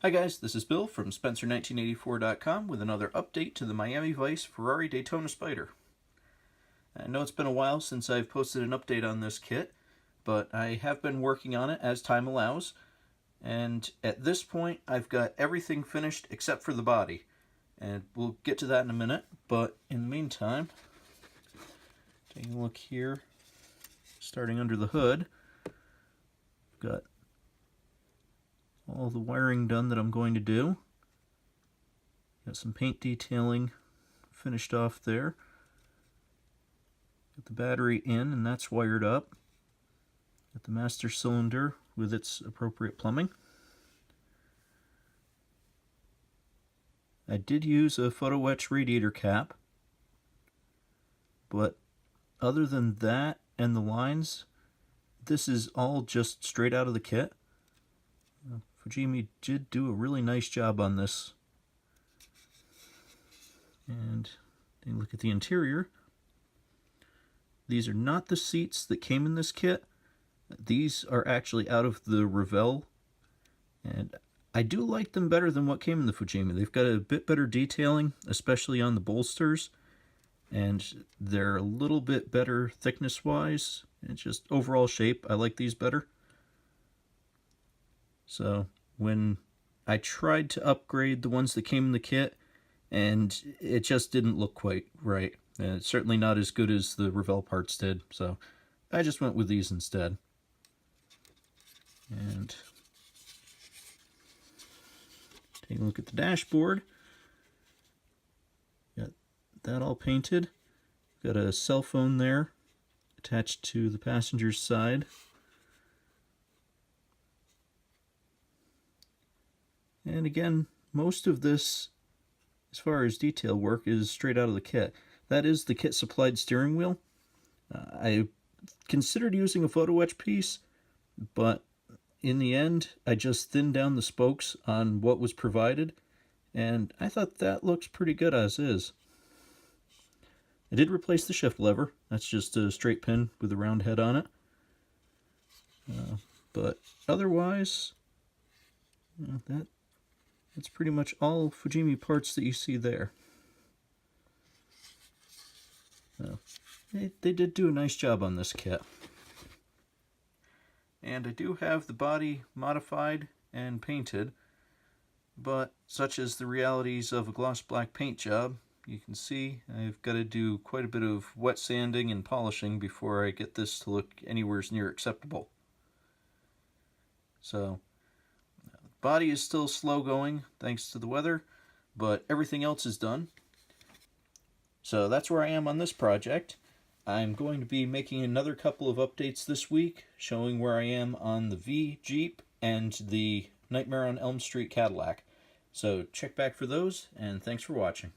Hi guys, this is Bill from Spencer1984.com with another update to the Miami Vice Ferrari Daytona Spider. I know it's been a while since I've posted an update on this kit, but I have been working on it as time allows, and at this point I've got everything finished except for the body, and we'll get to that in a minute. But in the meantime, taking a look here, starting under the hood, I've got all the wiring done that I'm going to do. Got some paint detailing finished off there. Got the battery in and that's wired up. Got the master cylinder with its appropriate plumbing. I did use a photo etch radiator cap, but other than that and the lines, this is all just straight out of the kit. Fujimi did do a really nice job on this. And take a look at the interior. These are not the seats that came in this kit. These are actually out of the Revell, and I do like them better than what came in the Fujimi. They've got a bit better detailing, especially on the bolsters, and they're a little bit better thickness-wise, and just overall shape. I like these better. So when I tried to upgrade the ones that came in the kit, and it just didn't look quite right. And it's certainly not as good as the Revell parts did, so I just went with these instead. And take a look at the dashboard. Got that all painted. Got a cell phone there attached to the passenger's side. And again, most of this, as far as detail work, is straight out of the kit. That is the kit supplied steering wheel. I considered using a photo etch piece, but in the end, I just thinned down the spokes on what was provided, and I thought that looks pretty good as is. I did replace the shift lever. That's just a straight pin with a round head on it. But otherwise, that's pretty much all Fujimi parts that you see there. They did do a nice job on this kit. And I do have the body modified and painted, but such as the realities of a gloss black paint job, you can see I've got to do quite a bit of wet sanding and polishing before I get this to look anywhere near acceptable. So body is still slow going thanks to the weather, but everything else is done. So that's where I am on this project. I'm going to be making another couple of updates this week, showing where I am on the V Jeep and the Nightmare on Elm Street Cadillac. So check back for those, and thanks for watching.